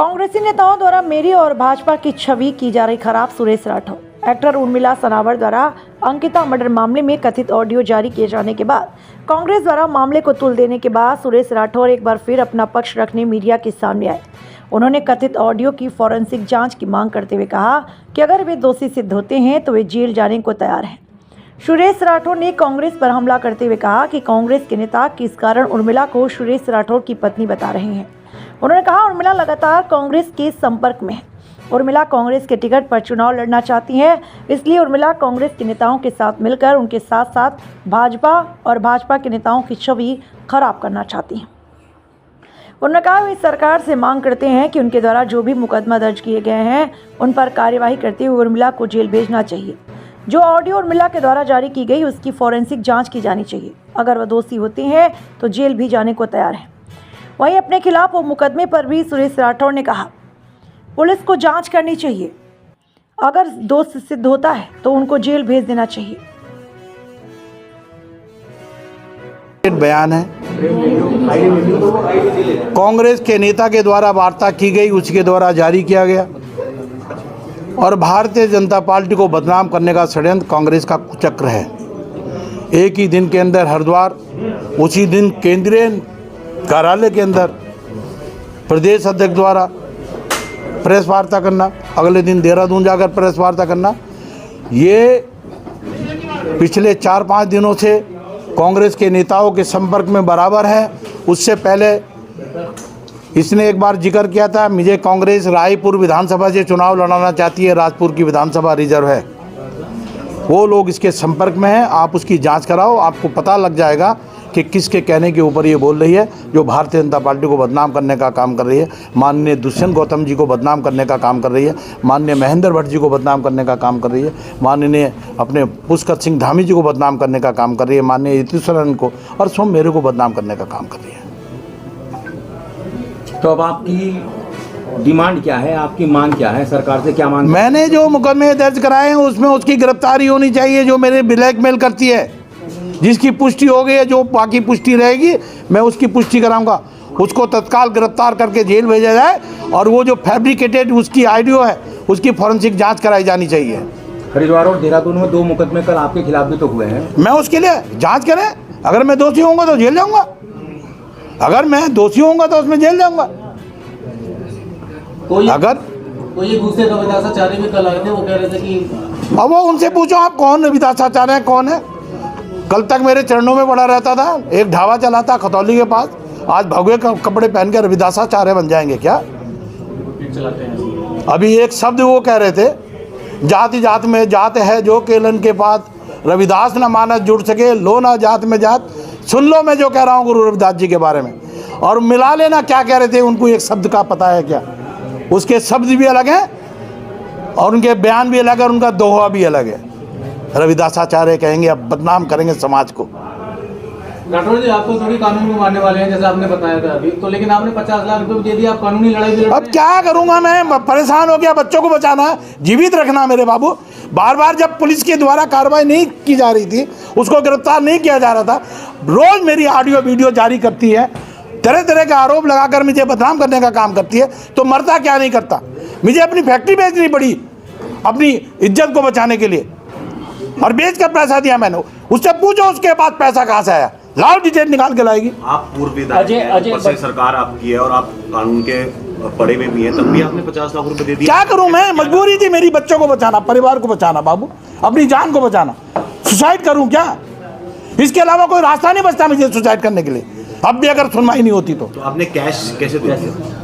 कांग्रेसी नेताओं द्वारा मेरी और भाजपा की छवि की जा रही खराब। सुरेश राठौर। एक्टर उर्मिला सनावर द्वारा अंकिता मर्डर मामले में कथित ऑडियो जारी किए जाने के बाद कांग्रेस द्वारा मामले को तुल देने के बाद सुरेश राठौर एक बार फिर अपना पक्ष रखने मीडिया के सामने आए। उन्होंने कथित ऑडियो की फॉरेंसिक जांच की मांग करते हुए कहा कि अगर वे दोषी सिद्ध होते हैं तो वे जेल जाने को तैयार हैं। सुरेश राठौर ने कांग्रेस पर हमला करते हुए कहा कि कांग्रेस के नेता किस कारण उर्मिला को सुरेश राठौर की पत्नी बता रहे हैं। उन्होंने कहा उर्मिला लगातार कांग्रेस के संपर्क में है। उर्मिला कांग्रेस के टिकट पर चुनाव लड़ना चाहती हैं, इसलिए उर्मिला कांग्रेस के नेताओं के साथ मिलकर उनके साथ साथ भाजपा और भाजपा के नेताओं की छवि खराब करना चाहती हैं। उन्होंने कहा वे सरकार से मांग करते हैं कि उनके द्वारा जो भी मुकदमा दर्ज किए गए हैं उन पर कार्यवाही करते हुए उर्मिला को जेल भेजना चाहिए। जो ऑडियो उर्मिला के द्वारा जारी की गई उसकी फॉरेंसिक जांच की जानी चाहिए। अगर वह दोषी होती हैं तो जेल भी जाने को तैयार है। वहीं अपने खिलाफ वो मुकदमे पर भी सुरेश राठौर ने कहा पुलिस को जांच करनी चाहिए। अगर दोष सिद्ध होता है तो उनको जेल भेज देना चाहिए। बयान है कांग्रेस के नेता के द्वारा वार्ता की गई, उसके द्वारा जारी किया गया और भारतीय जनता पार्टी को बदनाम करने का षड्यंत्र कांग्रेस का कुचक्र है। एक ही दिन के अंदर हरिद्वार, उसी दिन केंद्रीय कार्यालय के अंदर प्रदेश अध्यक्ष द्वारा प्रेस वार्ता करना, अगले दिन देहरादून जाकर प्रेस वार्ता करना, ये पिछले 4-5 दिनों से कांग्रेस के नेताओं के संपर्क में बराबर है। उससे पहले इसने एक बार जिक्र किया था मुझे कांग्रेस रायपुर विधानसभा से चुनाव लड़ाना चाहती है, राजपुर की विधानसभा रिजर्व है। वो लोग इसके संपर्क में हैं, आप उसकी जांच कराओ, आपको पता लग जाएगा कि किसके कहने के ऊपर ये बोल रही है। जो भारतीय जनता पार्टी को बदनाम करने का काम कर रही है, माननीय दुष्यंत गौतम जी को बदनाम करने का काम कर रही है, माननीय महेंद्र भट्ट जी को बदनाम करने का काम कर रही है, माननीय अपने पुष्कर सिंह धामी जी को बदनाम करने का काम कर रही है, माननीय यतीश्वरन को और सोम मेरे को बदनाम करने का काम कर रही है। तो अब आपकी डिमांड क्या है, आपकी मांग क्या है, सरकार से क्या मांग? मैंने जो मुकदमे दर्ज कराए हैं उसमें उसकी गिरफ्तारी होनी चाहिए। जो मेरे ब्लैकमेल करती है, जिसकी पुष्टि हो गई है, जो बाकी पुष्टि रहेगी मैं उसकी पुष्टि कराऊंगा, उसको तत्काल गिरफ्तार करके जेल भेजा जाए और वो जो फैब्रिकेटेड उसकी ऑडियो है उसकी फॉरेंसिक जांच कराई जानी चाहिए। हरिद्वार और देहरादून में 2 मुकदमे कल आपके खिलाफ भी तो हुए हैं। मैं उसके लिए जांच करें, अगर मैं दोषी होऊंगा तो जेल जाऊंगा, अगर मैं दोषी होऊंगा तो उसमें जेल जाऊंगा। अगर कोई दूसरे रविदासाचार्य भी कल आए थे, वो कह रहे थे कि अब वो उनसे पूछो आप कौन रविदासाचार्य है, कौन है। कल तक मेरे चरणों में पड़ा रहता था, एक ढाबा चलाता खतौली के पास, आज भगवे कपड़े पहन के रविदासाचार्य बन जाएंगे क्या? अभी एक शब्द वो कह रहे थे, जाति जात में जात है जो केलन के पात, रविदास न मानस जुड़ सके, लो ना जात में जात। सुन लो मैं जो कह रहा हूँ गुरु रविदास जी के बारे में, और मिला लेना क्या कह रहे थे, उनको एक शब्द का पता है क्या? उसके शब्द भी अलग हैं और उनके बयान भी अलग है और उनका दोहा भी अलग है। रविदासाचार्य कहेंगे, अब बदनाम करेंगे समाज को। राठौर जी, आप तो थोड़ी कानून को मानने वाले हैं जैसे आपने बताया था अभी तो, लेकिन आपने 50 लाख रुपए दे दिए, आप कानूनी लड़ाई भी लड़ रहे हैं। अब क्या करूंगा मैं, परेशान हो गया। बच्चों को बचाना, जीवित रखना मेरे बाबू। बार बार जब पुलिस के द्वारा कार्रवाई नहीं की जा रही थी, उसको गिरफ्तार नहीं किया जा रहा था, रोज मेरी ऑडियो वीडियो जारी करती है, तरह तरह के आरोप लगाकर मुझे बदनाम करने का काम करती है, तो मरता क्या नहीं करता। मुझे अपनी फैक्ट्री बेचनी पड़ी अपनी इज्जत को बचाने के लिए और बेच कर पैसा दिया मैंने। उससे पूछो उसके पास पैसा कहाँ से आया, लाओ डिटेल निकाल के लाएगी। आप पूर्व विधायक हैं, ऊपर से सरकार आपकी है और आप कानून के पड़े में भी हैं, तब भी आपने 50 लाख रुपए दे दिए। क्या करूं मैं, मजबूरी थी मेरी, बच्चों को बचाना, परिवार को बचाना बाबू, अपनी जान को बचाना। सुसाइड करूं क्या? इसके अलावा कोई रास्ता नहीं बचता मुझे सुसाइड करने के लिए। अब भी अगर सुनवाई नहीं होती तो आपने कैश कैसे दिया?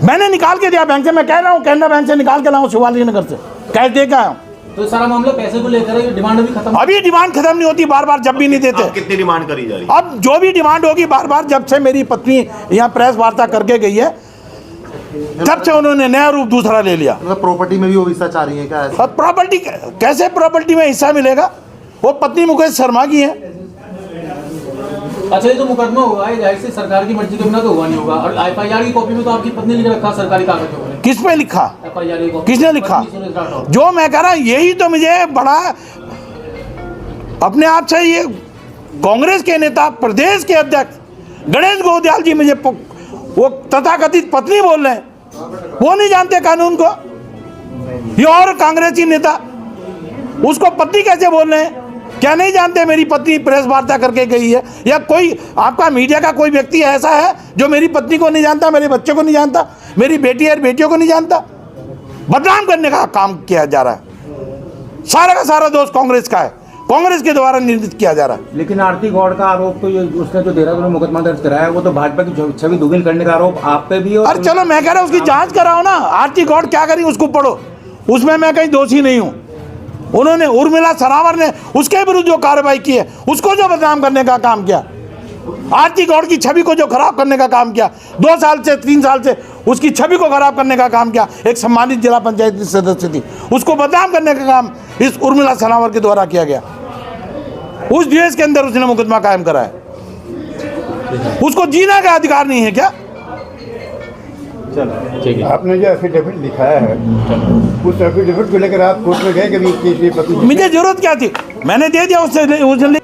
मैंने निकाल के दिया बैंक से। मैं कह रहा हूँ कैनरा बैंक से निकाल के लाऊं, शिवाजी नगर से कैश दे के आया हूँ। तो सारा मामला पैसे को लेकर है, डिमांड अभी खत्म? अभी डिमांड खत्म नहीं होती, बार बार जब भी नहीं देते। कितनी डिमांड करी जा रही है? अब जो भी डिमांड होगी, बार बार जब से मेरी पत्नी यहाँ प्रेस वार्ता करके गई है तब से उन्होंने नया रूप दूसरा ले लिया। प्रॉपर्टी में भी वो हिस्सा चाह रही है क्या? अब प्रॉपर्टी कैसे प्रॉपर्टी में हिस्सा मिलेगा? वो पत्नी मुकेश शर्मा की है। अच्छा, ये जो मुकदमा हुआ है जाहिर से सरकार की मर्जी के बिना तो हुआ नहीं होगा, और FIR की कॉपी में तो आपकी पत्नी लिख रखा सरकारी कागजों में। किस पे लिखा? FIR की कॉपी किसने लिखा? जो मैं कह रहा यही तो मुझे बड़ा अपने आप से, ये कांग्रेस के नेता प्रदेश के अध्यक्ष गणेश गोदयाल जी मुझे वो तथाकथित पत्नी बोल रहे हैं। वो नहीं जानते कानून को। ये और कांग्रेसी नेता उसको पत्नी कैसे बोल रहे हैं? क्या नहीं जानते मेरी पत्नी प्रेस वार्ता करके गई है? या कोई आपका मीडिया का कोई व्यक्ति ऐसा है जो मेरी पत्नी को नहीं जानता, मेरे बच्चे को नहीं जानता, मेरी बेटी और बेटियों को नहीं जानता? बदनाम करने का काम किया जा रहा है। सारा का सारा दोष कांग्रेस का है, कांग्रेस के द्वारा निर्मित किया जा रहा है। लेकिन आरती गौड़ का आरोप तो उसने जो देहरादून में मुकदमा दर्ज कराया है, वो तो भाजपा की छवि धूमिल करने का आरोप आप पे भी है। अरे चलो, मैं कह रहा हूँ उसकी जांच कराओ ना। आरती गौड़ क्या करी उसको पढ़ो, उसमें मैं कहीं दोषी नहीं हूँ। उन्होंने उर्मिला सनावर ने उसके विरुद्ध जो कार्रवाई की है, उसको जो बदनाम करने का काम किया, आरती गौड़ की छवि को जो खराब करने का काम किया, 2 साल से 3 साल से उसकी छवि को खराब करने का काम किया, एक सम्मानित जिला पंचायत सदस्य थी, उसको बदनाम करने का काम इस उर्मिला सनावर के द्वारा किया गया। उस देश के अंदर उसने मुकदमा कायम करा है। उसको जीने का अधिकार नहीं है क्या? आपने जो एफिडेविट लिखाया है, उस एफिडेविट को लेकर आप कोर्ट में गए कभी? मुझे जरूरत क्या थी? मैंने दे दिया उसने